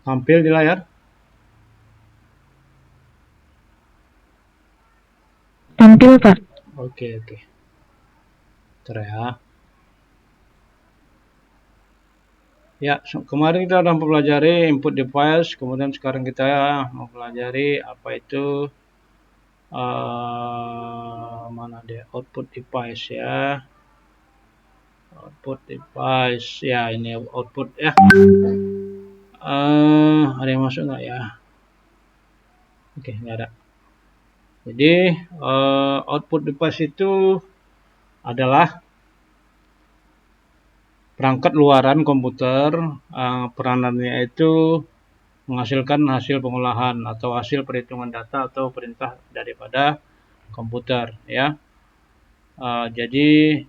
tampil di layar? Tampil, Pak. Oke. Bentar ya. Ya, kemarin kita sudah mempelajari input device, kemudian sekarang kita mempelajari apa itu mana dia output device ya. Output device ya, ini output ya. Ada yang masuk nggak ya? Oke, nggak ada. Jadi output device itu adalah perangkat luaran komputer, peranannya itu menghasilkan hasil pengolahan atau hasil perhitungan data atau perintah daripada komputer ya. Jadi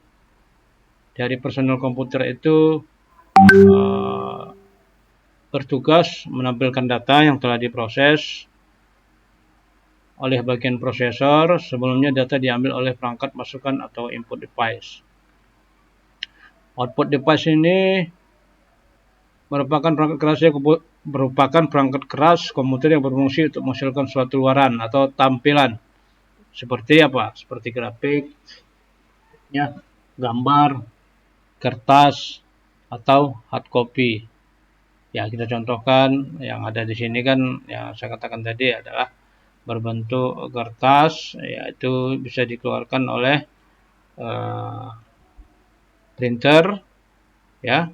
dari personel komputer itu bertugas menampilkan data yang telah diproses oleh bagian prosesor. Sebelumnya data diambil oleh perangkat masukan atau input device. Output device ini merupakan perangkat keras komputer yang berfungsi untuk menghasilkan suatu luaran atau tampilan seperti apa? Seperti grafik, ya, gambar, kertas, atau hard copy. Ya, kita contohkan yang ada di sini kan yang saya katakan tadi adalah berbentuk kertas, yaitu bisa dikeluarkan oleh printer, ya,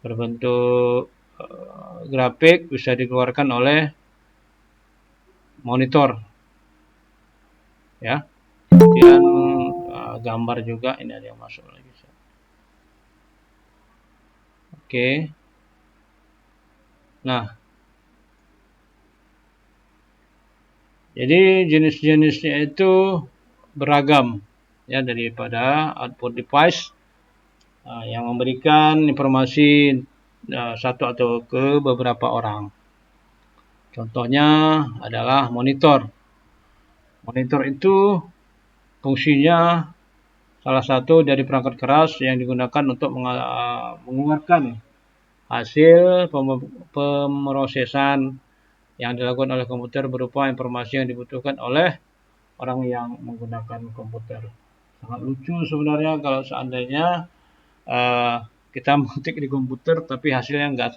berbentuk grafik bisa dikeluarkan oleh monitor, ya. Kemudian gambar juga, ini ada yang masuk lagi. Oke. Nah, jadi jenis-jenisnya itu beragam ya daripada output device yang memberikan informasi satu atau ke beberapa orang. Contohnya adalah monitor. Monitor itu fungsinya salah satu dari perangkat keras yang digunakan untuk mengeluarkan hasil pemrosesan yang dilakukan oleh komputer berupa informasi yang dibutuhkan oleh orang yang menggunakan komputer. Sangat lucu sebenarnya kalau seandainya kita mengetik di komputer tapi hasilnya nggak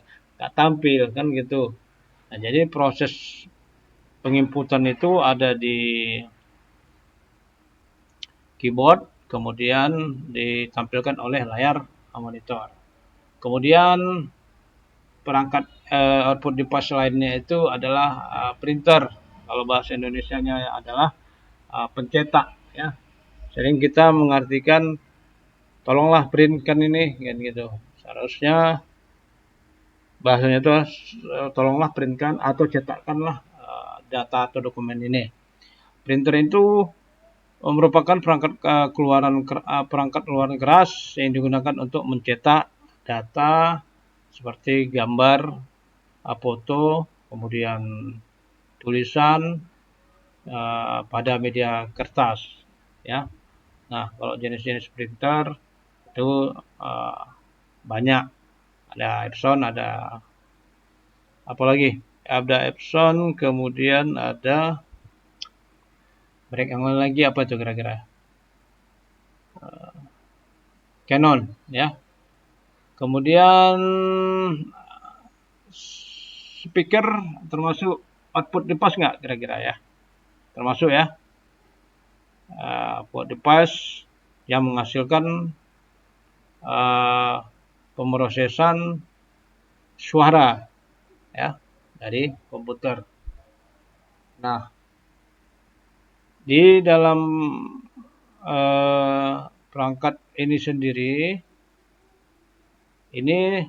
tampil kan gitu. Nah, jadi proses penginputan itu ada di keyboard, kemudian ditampilkan oleh layar monitor. Kemudian perangkat output device lainnya itu adalah printer. Kalau bahasa Indonesianya adalah pencetak ya. Sering kita mengartikan tolonglah printkan ini kan gitu. Seharusnya bahasanya itu tolonglah printkan atau cetakkanlah data atau dokumen ini. Printer itu merupakan perangkat keluaran keras yang digunakan untuk mencetak data seperti gambar, foto, kemudian tulisan pada media kertas ya. Nah, kalau jenis-jenis printer itu banyak, ada Epson, ada apa lagi? Ada Epson, kemudian ada merek yang lain lagi apa itu kira-kira? Canon ya. Kemudian speaker termasuk output device nggak kira-kira ya? Termasuk ya. Output device yang menghasilkan pemrosesan suara ya dari komputer. Nah, di dalam perangkat ini sendiri ini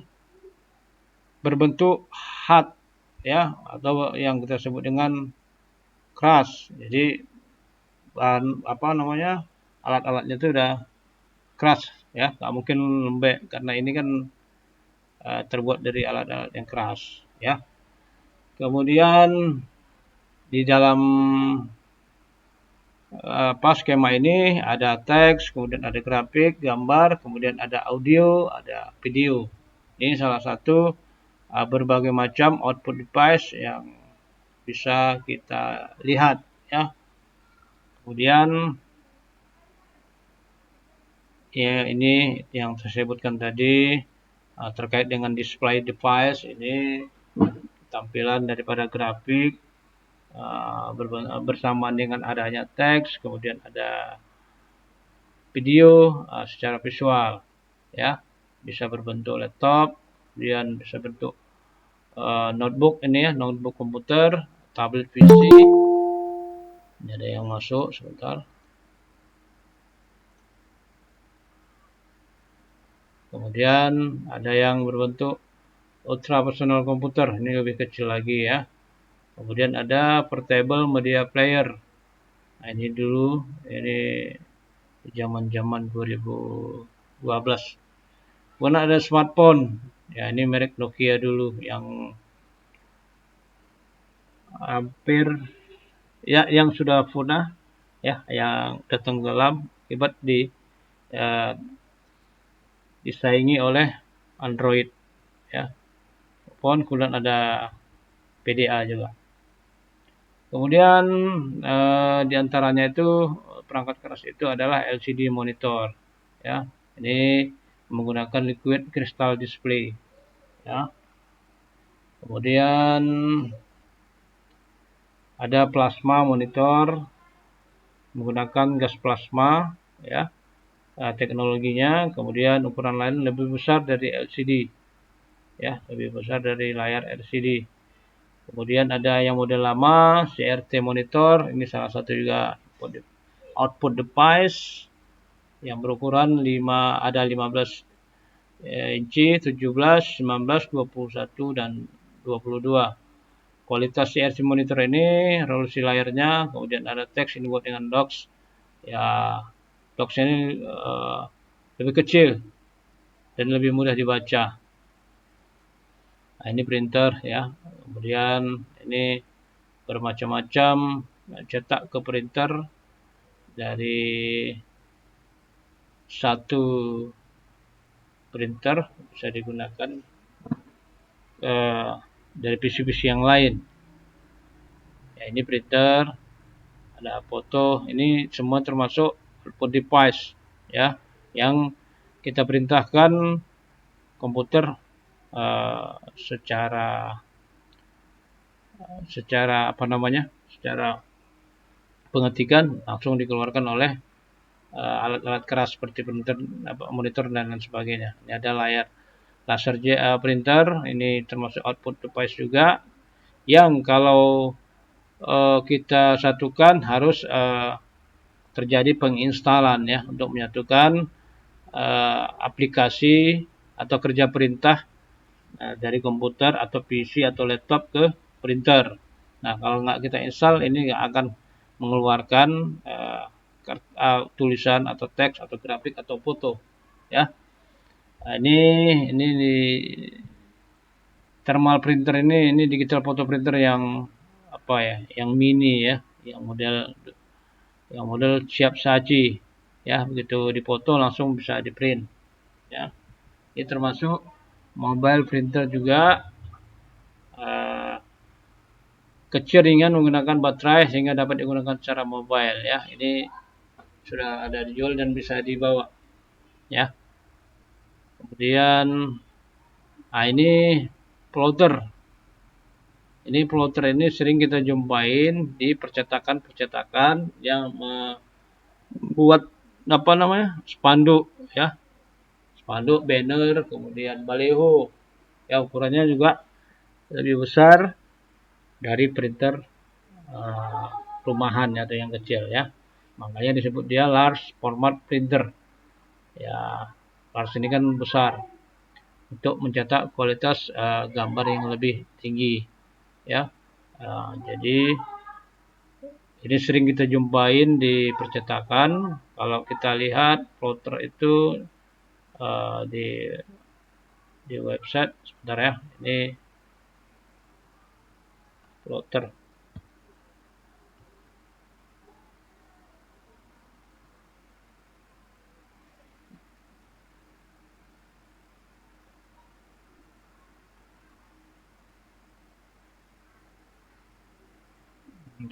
berbentuk hard ya atau yang kita sebut dengan keras. Jadi bahan apa namanya alat-alatnya itu udah keras ya, nggak mungkin lembek karena ini kan terbuat dari alat-alat yang keras ya. Kemudian di dalam skema ini ada teks, kemudian ada grafik, gambar, kemudian ada audio, ada video. Ini salah satu berbagai macam output device yang bisa kita lihat ya. Kemudian ya ini yang saya sebutkan tadi terkait dengan display device, ini tampilan daripada grafik bersamaan dengan adanya teks, kemudian ada video secara visual ya, bisa berbentuk laptop, kemudian bisa bentuk notebook ini ya, notebook komputer, tablet PC. Ini ada yang masuk sebentar. Kemudian ada yang berbentuk ultra personal komputer, ini lebih kecil lagi ya. Kemudian ada portable media player. Nah, ini dulu, ini zaman-zaman 2012. Kemudian ada smartphone. Ya, ini merek Nokia dulu yang hampir ya yang sudah punah ya, yang tenggelam akibat disaingi oleh Android ya. Phone, kemudian ada PDA juga. Kemudian diantaranya itu perangkat keras itu adalah LCD monitor ya. Ini menggunakan liquid crystal display ya. Kemudian ada plasma monitor menggunakan gas plasma ya, teknologinya. Kemudian ukuran lain lebih besar dari LCD ya, lebih besar dari layar LCD. Kemudian ada yang model lama CRT monitor, ini salah satu juga output device yang berukuran 15 inci, 17, 19, 21 dan 22. Kualitas CRT monitor ini resolusi layarnya, kemudian ada teks ini buat dengan docs. Ya, docs ini lebih kecil dan lebih mudah dibaca. Nah, ini printer ya. Kemudian ini bermacam-macam cetak ke printer, dari satu printer bisa digunakan dari PC-PC yang lain. Ya, ini printer, ada foto, ini semua termasuk output device ya, yang kita perintahkan komputer secara secara pengetikan langsung dikeluarkan oleh alat-alat keras seperti printer, monitor dan lain sebagainya. Ini ada layar laser printer, ini termasuk output device juga, yang kalau kita satukan harus terjadi penginstalan ya, untuk menyatukan aplikasi atau kerja perintah dari komputer atau PC atau laptop ke printer. Nah, kalau nggak kita install, ini nggak akan mengeluarkan tulisan atau teks atau grafik atau foto ya. Nah, ini di thermal printer, ini digital photo printer yang apa ya, yang mini ya, yang model siap saji ya, begitu dipoto langsung bisa di print ya. Ini termasuk mobile printer juga, kecil, ringan, menggunakan baterai sehingga dapat digunakan secara mobile ya. Ini sudah ada dijual dan bisa dibawa ya. Kemudian ini plotter. Ini plotter ini sering kita jumpain di percetakan yang membuat spanduk ya, spanduk, banner, kemudian baliho ya. Ukurannya juga lebih besar dari printer rumahan atau yang kecil ya. Makanya disebut dia large format printer ya. Large ini kan besar, untuk mencetak kualitas gambar yang lebih tinggi ya. Jadi ini sering kita jumpain di percetakan. Kalau kita lihat plotter itu di website, sebentar ya, ini plotter.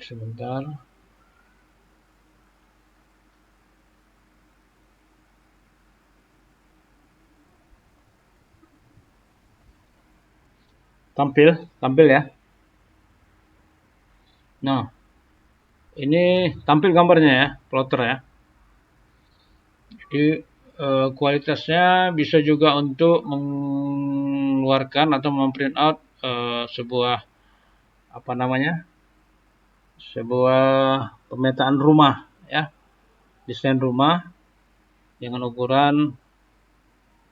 Sebentar. Tampil ya. Nah, ini tampil gambarnya ya, plotter ya. Jadi kualitasnya bisa juga untuk mengeluarkan atau memprint out sebuah apa namanya, sebuah pemetaan rumah ya, desain rumah dengan ukuran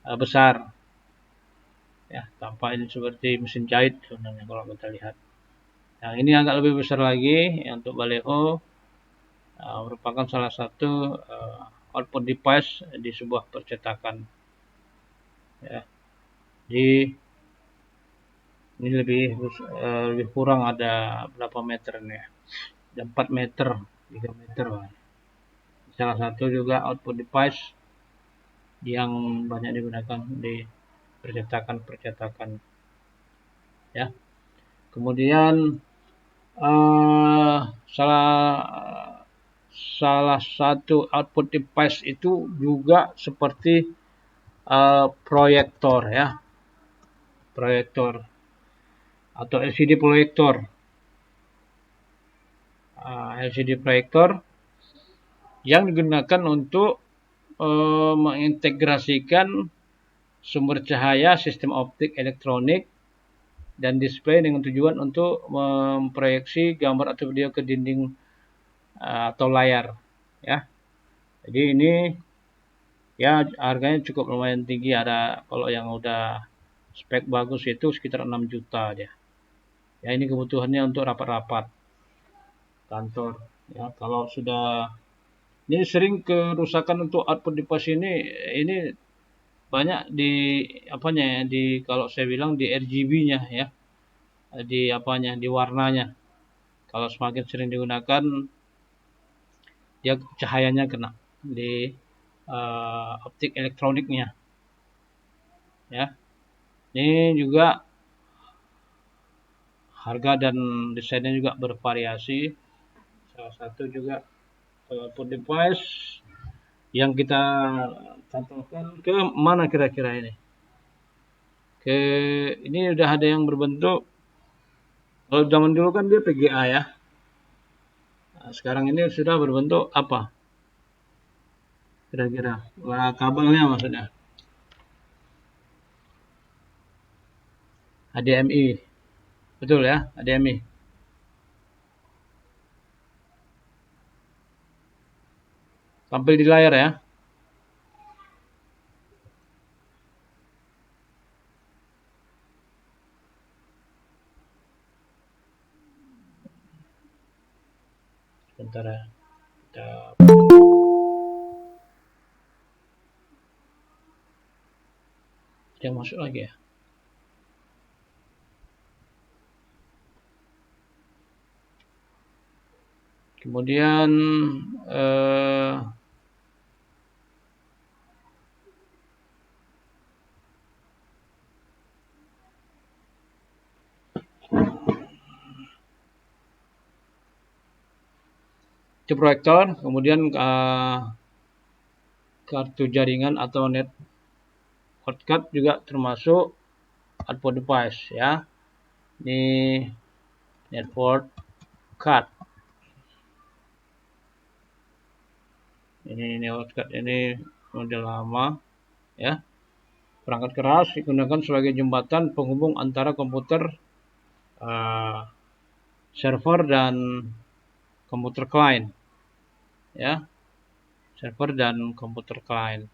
besar ya, tampak ini seperti mesin jahit sebenarnya kalau kita lihat. Yang ini agak lebih besar lagi ya, untuk Vallejo merupakan salah satu output device di sebuah percetakan ya. Jadi ini lebih kurang ada berapa meter nih ya? Ada 4 meter, 3 meter lah. Salah satu juga output device yang banyak digunakan di percetakan ya. Kemudian eh, salah satu output device itu juga seperti proyektor ya, proyektor atau LCD proyektor. LCD proyektor yang digunakan untuk mengintegrasikan sumber cahaya, sistem optik elektronik, dan display dengan tujuan untuk memproyeksi gambar atau video ke dinding atau layar ya. Jadi ini ya harganya cukup lumayan tinggi, ada kalau yang udah spek bagus itu sekitar 6 juta aja. Ya ini kebutuhannya untuk rapat-rapat kantor ya. Kalau sudah ini sering kerusakan untuk output device ini banyak di apanya ya, di kalau saya bilang di RGB-nya ya, di apanya, di warnanya. Kalau semakin sering digunakan dia cahayanya kena di optik elektroniknya ya. Ini juga harga dan desainnya juga bervariasi. Salah satu juga output device yang kita cantolkan ke mana kira-kira ini? Ini udah ada yang berbentuk, kalau zaman dulu kan dia PGA ya. Nah, sekarang ini sudah berbentuk apa? Kira-kira kabelnya maksudnya. HDMI. Betul ya, HDMI. Tampil di layar ya. Sebentar ya. Yang masuk lagi ya. Kemudian itu proyektor, kemudian kartu jaringan atau network card juga termasuk output device ya. Ini network card. Ini network card ini model lama ya. Perangkat keras digunakan sebagai jembatan penghubung antara komputer server dan komputer client ya, server dan komputer client.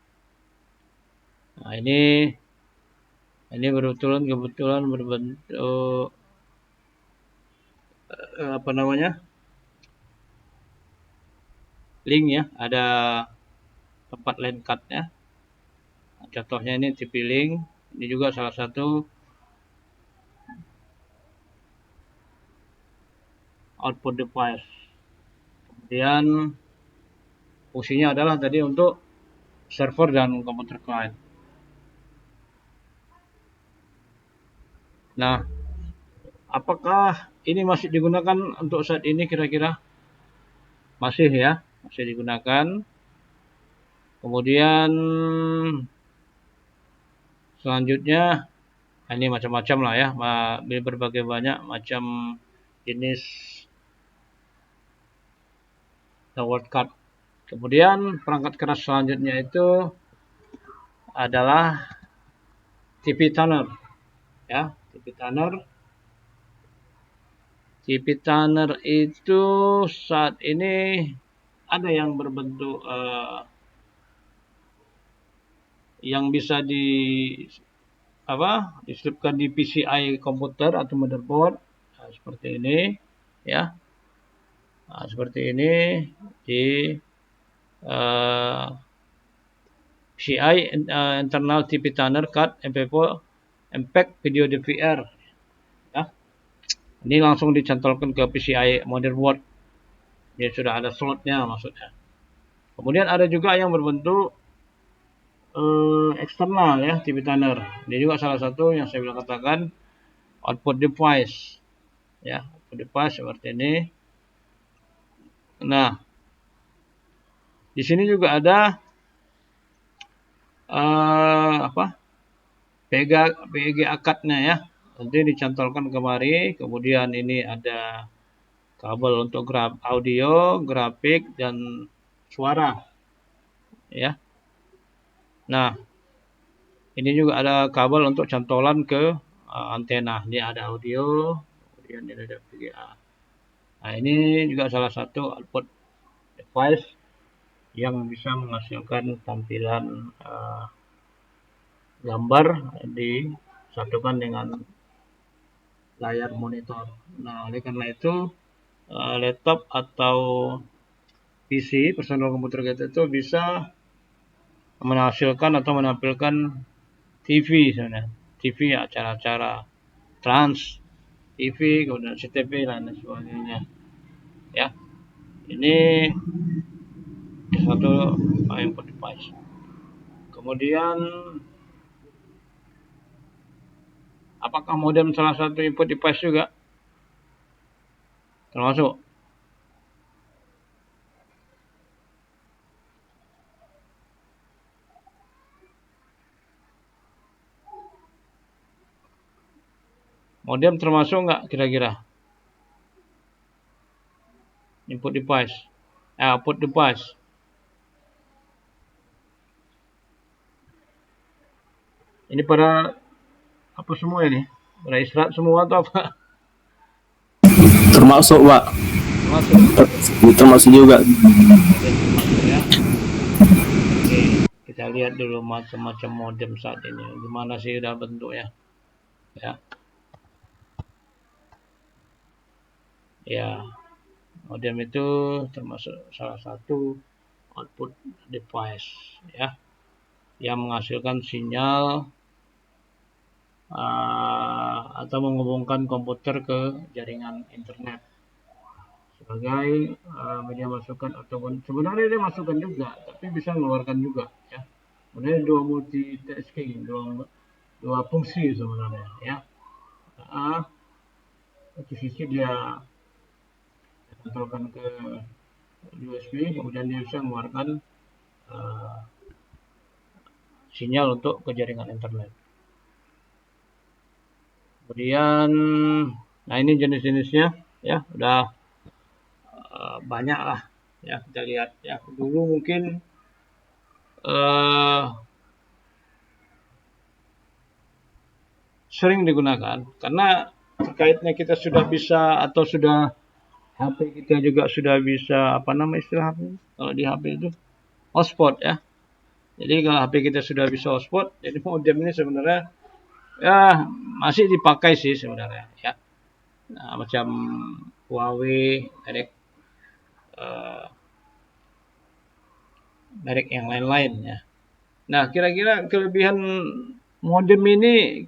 Nah ini kebetulan berbentuk apa namanya, link ya, ada tempat line card-nya. Nah, contohnya ini TP-Link, ini juga salah satu output device. Kemudian fungsinya adalah tadi untuk server dan komputer client. Nah, Apakah ini masih digunakan untuk saat ini kira-kira? Masih ya, masih digunakan. Kemudian selanjutnya ini macam-macam lah ya, berbagai banyak macam jenis word card. Kemudian perangkat keras selanjutnya itu adalah TV tuner ya, TV tuner. TV tuner itu saat ini ada yang berbentuk yang bisa diselipkan di PCI komputer atau motherboard, seperti ini ya. Seperti ini di PCI internal TV tuner card MP4 MPEG video DVR ya. Ini langsung dicantolkan ke PCI motherboard. Ini sudah ada slotnya maksudnya. Kemudian ada juga yang berbentuk eksternal ya, TV tuner. Ini juga salah satu yang saya bilang katakan output device ya, output device seperti ini. Nah, di sini juga ada PEG akadnya ya, nanti dicantolkan kemari. Kemudian ini ada kabel untuk audio, grafik, dan suara ya. Nah, ini juga ada kabel untuk cantolan ke antena. Ini ada audio, kemudian ini ada VGA. Nah, ini juga salah satu output device yang bisa menghasilkan tampilan gambar disatukan dengan layar monitor. Nah, oleh karena itu laptop atau PC, personal komputer kita itu bisa menghasilkan atau menampilkan TV sebenarnya. TV acara-acara Trans TV, kemudian CTV dan sebagainya. Ya. Ini satu input device. Kemudian apakah modem salah satu input device juga? Termasuk. Modem termasuk nggak kira-kira? Input device. Output device. Ini pada apa semua ini? Pada istirahat semua atau apa? Termasuk Pak. Termasuk juga. Ya. Oke, kita lihat dulu macam-macam modem saat ini. Gimana sih udah bentuknya? Ya. Ya, modem itu termasuk salah satu output device ya, yang menghasilkan sinyal atau menghubungkan komputer ke jaringan internet sebagai media masukan, ataupun sebenarnya dia masukkan juga, tapi bisa mengeluarkan juga ya. Sebenarnya dua multitasking, dua fungsi sebenarnya ya. Satu sisi dia kontrolkan ke USB, kemudian dia bisa mengeluarkan sinyal untuk ke jaringan internet. Kemudian, nah ini jenis-jenisnya ya, udah banyak lah ya, kita lihat ya. Dulu mungkin sering digunakan karena terkaitnya kita sudah bisa, atau sudah HP kita juga sudah bisa, apa nama istilah HP? Kalau di HP itu hotspot ya. Jadi kalau HP kita sudah bisa hotspot, jadi modem ini sebenarnya ya masih dipakai sih sebenarnya ya. Nah, macam Huawei, merek yang lain-lain ya. Nah, kira-kira kelebihan modem ini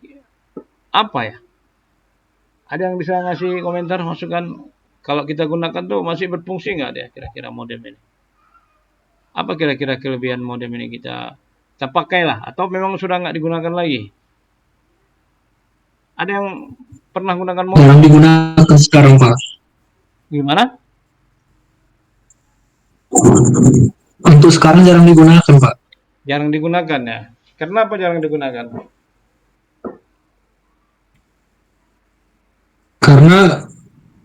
apa ya? Ada yang bisa ngasih komentar, masukan? Kalau kita gunakan tuh masih berfungsi nggak dia kira-kira modem ini? Apa kira-kira kelebihan modem ini kita pakai lah, atau memang sudah nggak digunakan lagi? Ada yang pernah gunakan mouse? Jarang digunakan sekarang, Pak. Gimana? Untuk sekarang jarang digunakan, Pak. Jarang digunakan ya. Kenapa jarang digunakan? Karena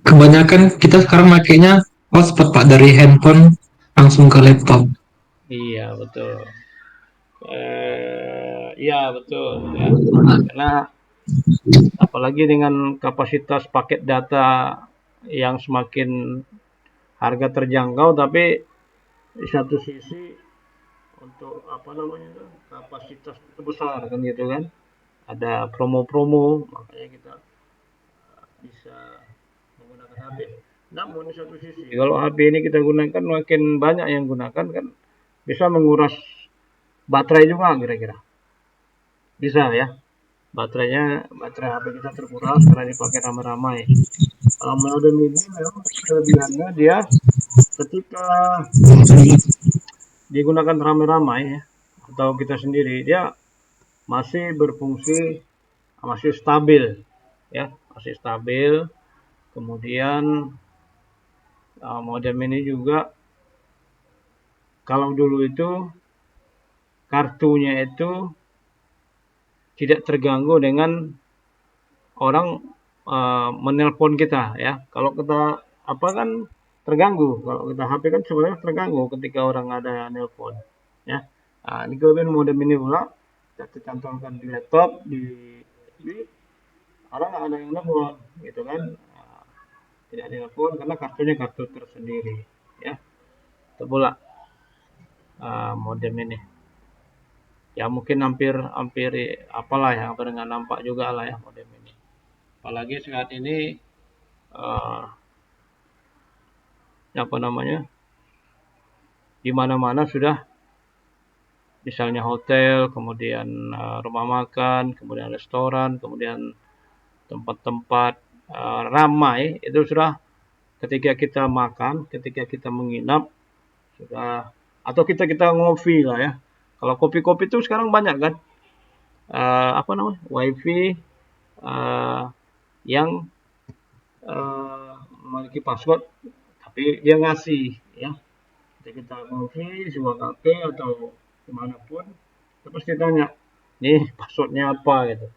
kebanyakan kita sekarang makainya hotspot, Pak, dari handphone langsung ke laptop. Iya betul. Iya betul ya. Karena apalagi dengan kapasitas paket data yang semakin harga terjangkau, tapi di satu sisi untuk apa namanya tuh, kapasitas itu besar kan gitu kan. Ada promo-promo, makanya kita bisa menggunakan HP. Namun di satu sisi, kalau HP ini kita gunakan makin banyak yang gunakan kan bisa menguras baterai juga kira-kira. Bisa ya. Baterai HP kita terkuras karena dipakai ramai-ramai. Kalau modem ini memang kelebihannya dia ketika digunakan ramai-ramai ya, atau kita sendiri, dia masih berfungsi, masih stabil ya, masih stabil. Kemudian modem ini juga kalau dulu itu kartunya itu tidak terganggu dengan orang menelpon kita ya. Kalau kita apa kan terganggu. Kalau kita HP kan sebenarnya terganggu ketika orang ada nelpon ya. Nah, ini kelebihan modem ini pula kita cantumkan di laptop, di orang nggak ada yang nelpon gitu kan. Nah, tidak ada nelpon karena kartunya kartu tersendiri ya. Itu pula modem ini. Ya mungkin hampir hampir apalah ya, hampir nggak nampak juga lah ya modem ini. Apalagi saat ini apa namanya, di mana-mana sudah, misalnya hotel, kemudian rumah makan, kemudian restoran, kemudian tempat-tempat ramai itu sudah, ketika kita makan, ketika kita menginap sudah, atau kita ngopi lah ya. Kalau kopi-kopi itu sekarang banyak kan, apa namanya, wifi yang memiliki password tapi dia ngasih ya. Ketika kita ngopi di sebuah kafe atau dimanapun, kita pasti tanya, nih passwordnya apa gitu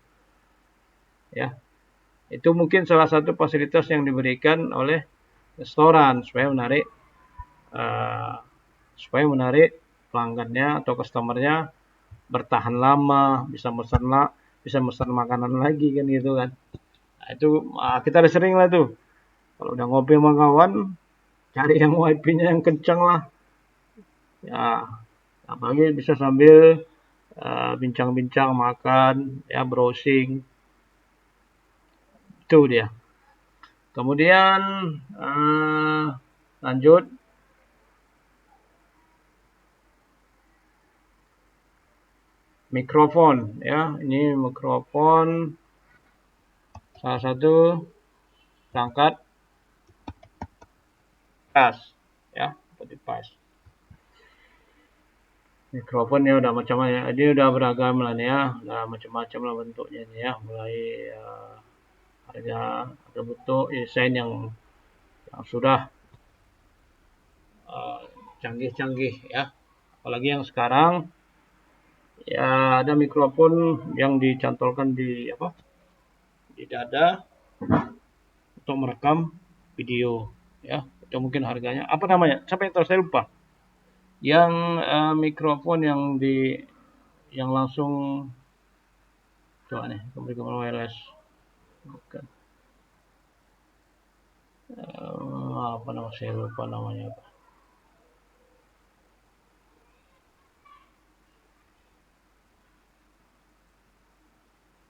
ya. Itu mungkin salah satu fasilitas yang diberikan oleh restoran uh, supaya menarik pelanggannya atau customernya bertahan lama, bisa pesan makanan lagi kan gitu kan. Nah, itu kita udah sering lah tuh. Kalau udah ngopi sama kawan, cari yang wifi-nya yang kencang lah. Ya, apalagi bisa sambil bincang-bincang, makan, ya browsing. Itu dia. Kemudian lanjut. Mikrofon ya, ini mikrofon salah satu perangkat pas ya, device. Mikrofonnya udah macam-macam ya, ini udah beragam lah nih ya, udah macam-macam lah bentuknya nih ya, mulai ada bentuk desain yang sudah canggih-canggih ya. Apalagi yang sekarang ya ada mikrofon yang dicantolkan di dada untuk merekam video ya. Itu mungkin harganya apa namanya? Siapa yang tahu, saya lupa. Yang mikrofon yang langsung, coba nih, mikrofon wireless. Bukan. Apa nama, saya lupa namanya apa.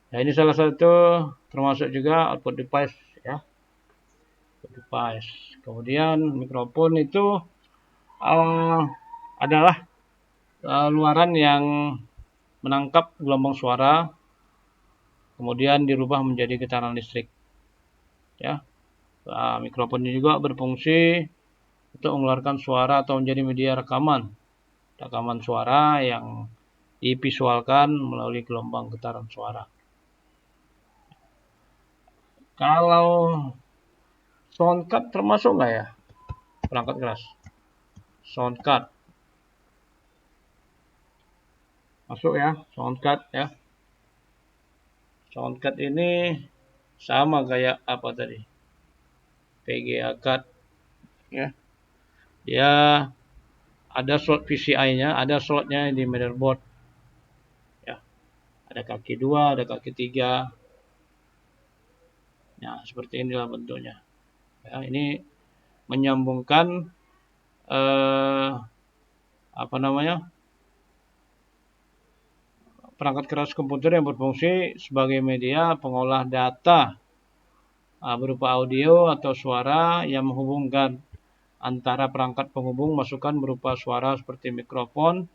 Nah, ini salah satu termasuk juga output device ya. Output device. Kemudian mikrofon itu adalah luaran yang menangkap gelombang suara kemudian dirubah menjadi getaran listrik ya. Mikrofon ini juga berfungsi untuk mengeluarkan suara atau menjadi media rekaman suara yang divisualkan melalui gelombang getaran suara. Kalau soundcard termasuk nggak ya perangkat keras? Soundcard masuk ya, soundcard ya. Soundcard ini sama kayak apa tadi? VGA card ya. Dia ada slot PCI-nya, ada slotnya di motherboard. Ya, ada kaki 2, ada kaki 3. Ya, seperti inilah bentuknya. Ya, ini menyambungkan apa namanya? Perangkat keras komputer yang berfungsi sebagai media pengolah data berupa audio atau suara yang menghubungkan antara perangkat penghubung masukan berupa suara seperti mikrofon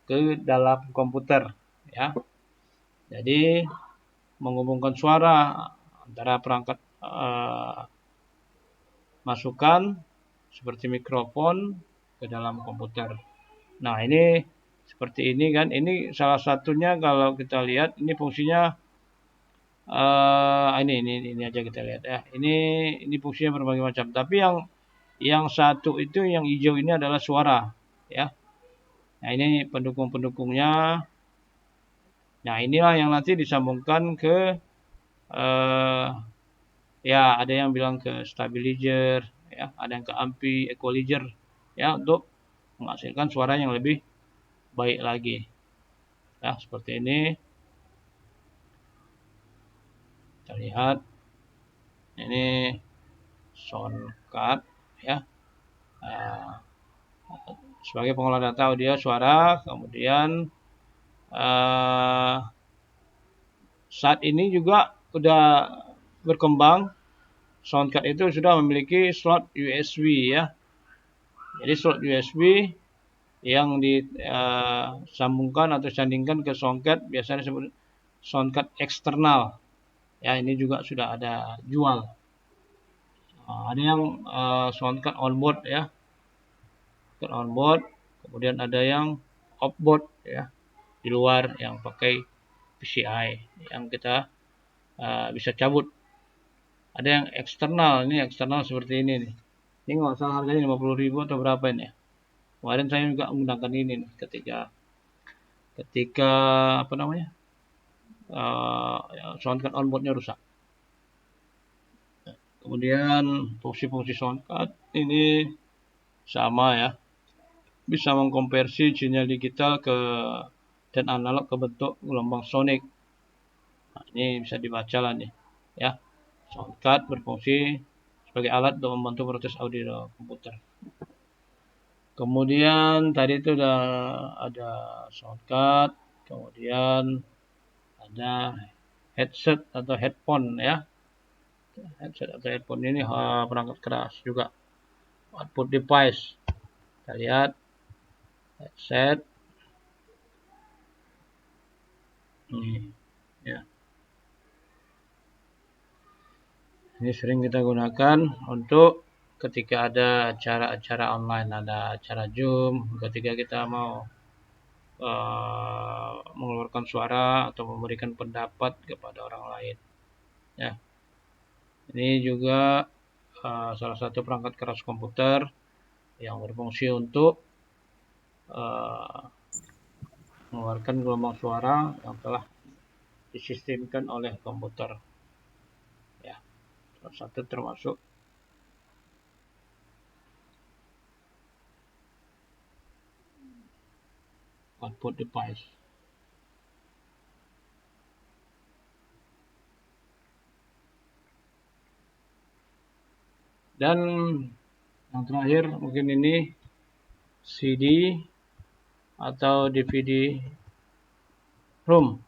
ke dalam komputer ya. Jadi menghubungkan suara antara perangkat masukan seperti mikrofon ke dalam komputer. Nah, ini seperti ini kan. Ini salah satunya kalau kita lihat ini fungsinya ini aja kita lihat ya. Ini fungsinya berbagai macam. Tapi yang satu itu yang hijau ini adalah suara ya. Nah, ini pendukung-pendukungnya. Nah, inilah yang nanti disambungkan ke ya ada yang bilang ke stabilizer ya, ada yang ke equalizer ya untuk menghasilkan suara yang lebih baik lagi. Ya, seperti ini. Kita lihat ini soundcard ya. Sebagai pengolah data audio suara, kemudian saat ini juga sudah berkembang soundcard itu sudah memiliki slot USB ya. Jadi slot USB yang disambungkan atau sandingkan ke soundcard biasanya disebut soundcard eksternal. Ya, ini juga sudah ada jual. Ada yang soundcard onboard ya. Onboard, kemudian ada yang offboard ya. Di luar yang pakai PCI yang kita bisa cabut. Ada yang eksternal, ini eksternal seperti ini nih. Ini nggak salah harganya 50.000 atau berapa ini ya. Kemarin saya juga menggunakan ini nih ketika apa namanya soundcard onboardnya rusak. Kemudian fungsi-fungsi soundcard ini sama ya, bisa mengkonversi sinyal digital dan analog ke bentuk gelombang sonik. Nah, ini bisa dibaca lah nih ya. Soundcard berfungsi sebagai alat untuk membantu proses audio komputer. Kemudian tadi itu ada soundcard, kemudian ada headset atau headphone ya. Headset atau headphone ini perangkat keras juga. Output device. Kita lihat headset. Ini ya. Ini sering kita gunakan untuk ketika ada acara-acara online, ada acara Zoom, ketika kita mau mengeluarkan suara atau memberikan pendapat kepada orang lain. Ya, ini juga salah satu perangkat keras komputer yang berfungsi untuk mengeluarkan gelombang suara yang telah disistemkan oleh komputer. Ya, salah satu termasuk output device. Dan yang terakhir mungkin ini CD atau DVD ROM.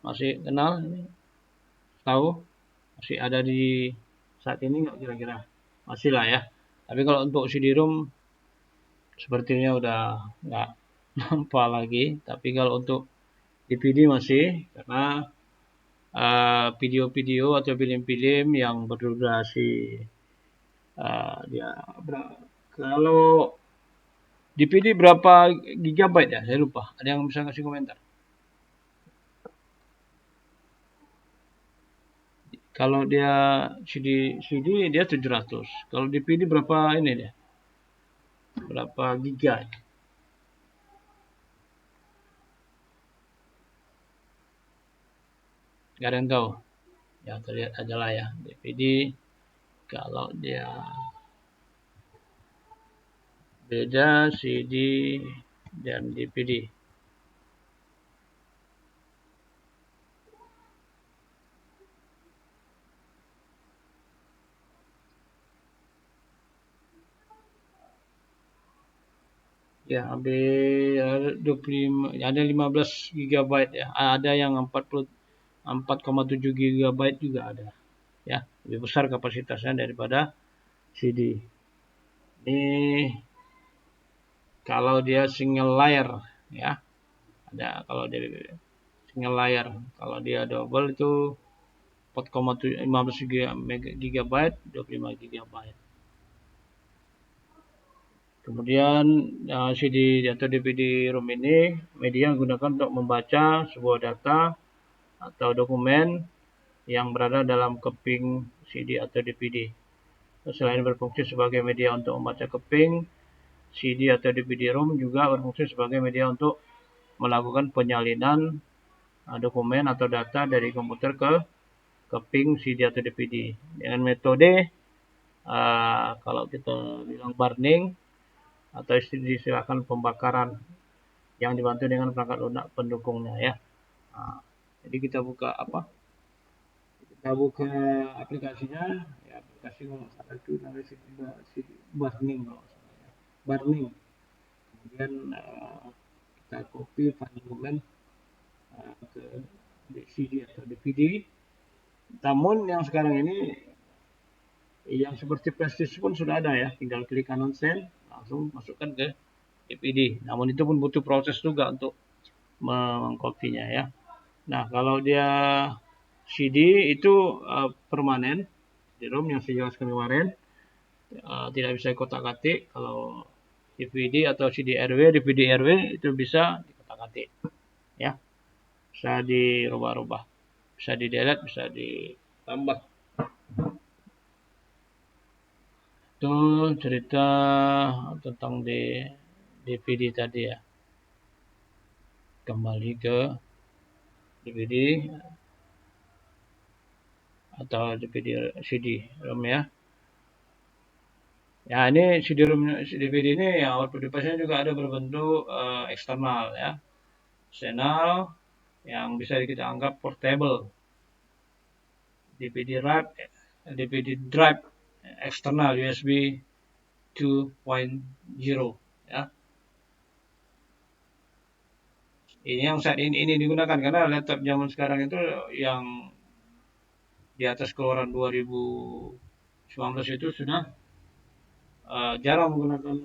Masih kenal ini? Tahu? Masih ada di saat ini nggak kira-kira? Masih lah ya. Tapi kalau untuk CD-ROM sepertinya udah nggak nampak lagi. Tapi kalau untuk DVD masih, karena video-video atau film-film yang berdurasi kalau DVD berapa gigabyte ya? Saya lupa. Ada yang bisa ngasih komentar? Kalau dia CD dia 700. Kalau DVD berapa ini dia? Berapa giga? Gak ada yang tahu. Ya terlihat aja lah ya. DVD kalau dia beda CD dan DVD. Ya, ada 25, ada 15 GB ya. Ada yang 4,7 GB juga ada. Ya, lebih besar kapasitasnya daripada CD. Ini kalau dia single layer ya. Ada kalau dia single layer. Kalau dia double itu 4,15 GB, 25 GB. Kemudian CD atau DVD ROM ini media yang digunakan untuk membaca sebuah data atau dokumen yang berada dalam keping CD atau DVD. Selain berfungsi sebagai media untuk membaca keping, CD atau DVD ROM juga berfungsi sebagai media untuk melakukan penyalinan dokumen atau data dari komputer ke keping CD atau DVD. Dengan metode kalau kita bilang burning atau istilahkan pembakaran yang dibantu dengan perangkat lunak pendukungnya ya. Nah, jadi kita buka Kita buka aplikasinya. Ya, aplikasi kalau salah itu namanya burning kalau salah ya. Burning. Kemudian kita copy file dokumen ke CD atau DVD. Namun yang sekarang ini yang seperti prestige pun sudah ada ya, tinggal klik kanan send, langsung masukkan ke DVD. Namun itu pun butuh proses juga untuk mengkopinya ya. Nah, kalau dia CD itu permanen, di ROM yang saya jelaskan kemarin, tidak bisa kotak-katik. Kalau DVD atau CD RW, DVD RW itu bisa dikotak-katik, ya, bisa dirubah-rubah, bisa di delete, bisa ditambah. Itu cerita tentang DVD tadi ya. Kembali ke DVD atau DVD CD ROM ya. Ya, ini DVD ini ya output device-nya juga ada berbentuk eksternal ya. Channel yang bisa kita anggap portable. DVD drive eksternal USB 2.0 ya. Ini yang saat ini digunakan karena laptop zaman sekarang itu yang di atas keluaran 2019 itu sudah jarang menggunakan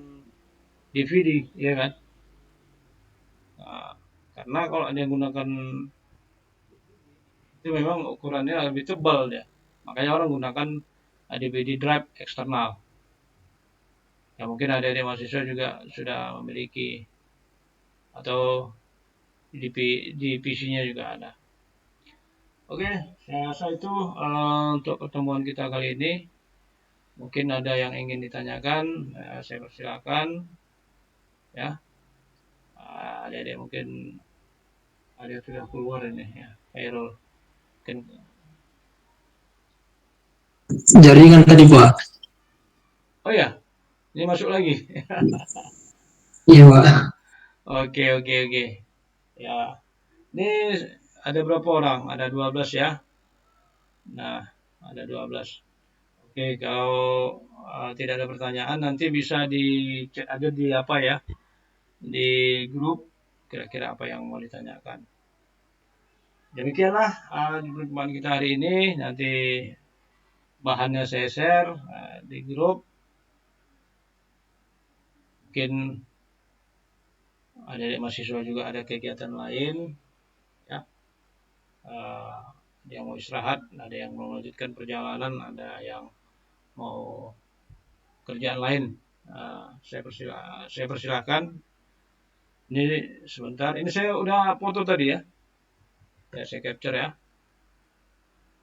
DVD, ya kan? Karena kalau ada yang menggunakan itu memang ukurannya lebih tebal ya, makanya orang gunakan DVD drive eksternal. Ya mungkin ada mahasiswa juga sudah memiliki atau di PC-nya juga ada. Oke, saya rasa itu untuk pertemuan kita kali ini. Mungkin ada yang ingin ditanyakan, saya persilakan ya. Ada mungkin ada yang sudah keluar ini ya, Khairul. Mungkin. Jaringan tadi Pak. Oh ya, ini masuk lagi. Iya Pak. Oke. Ya, ini ada berapa orang? Ada 12 ya. Nah, ada 12. Oke, kalau tidak ada pertanyaan nanti bisa di chat aja di apa ya, di grup kira-kira apa yang mau ditanyakan. Demikianlah di pertemuan kita hari ini. Nanti bahannya saya share di grup. Mungkin ada mahasiswa juga ada kegiatan lain ya. Ada yang mau istirahat, ada yang mau melanjutkan perjalanan, ada yang mau kerjaan lain. Saya persilahkan. Ini sebentar. Ini saya udah foto tadi ya. Ya saya capture ya.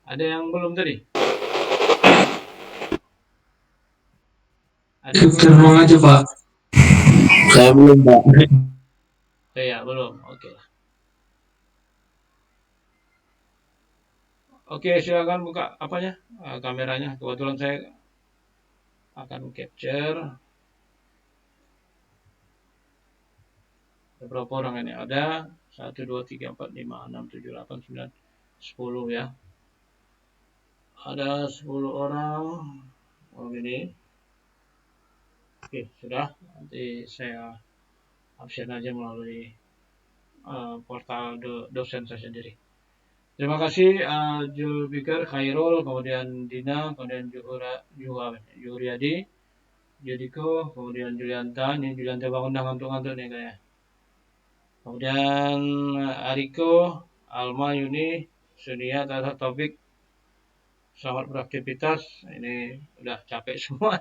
Ada yang belum tadi? Ada yang Dokter belum? ruang aja Pak. Saya belum, Pak. Ya, belum. Oke. Oke, silakan buka apanya? Kameranya. Kebetulan saya akan capture. Berapa orang ini? Ada 1, 2, 3, 4, 5, 6, 7, 8, 9, 10 ya. Ada 10 orang. Oh ini. Oke, sudah. Nanti saya absen aja melalui portal dosen saya sendiri. Terima kasih Julfikar, Khairul, kemudian Dina, kemudian Juhriadi, Judiko, kemudian Julianta. Ini Julianta bangun dah ngantuk-ngantuk nih kayaknya. Kemudian Ariko, Alma, Yuni, Sunia, Tata, Taufik. Selamat beraktivitas. Ini udah capek semua.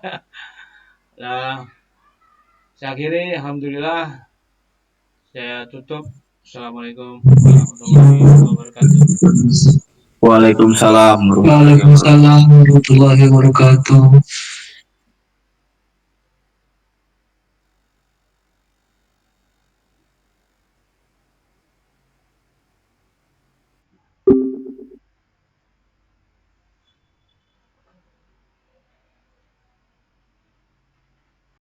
Nah, saya akhiri, alhamdulillah. Saya tutup. Assalamualaikum warahmatullahi wabarakatuh. Waalaikumsalam. Waalaikumsalam warahmatullahi wabarakatuh.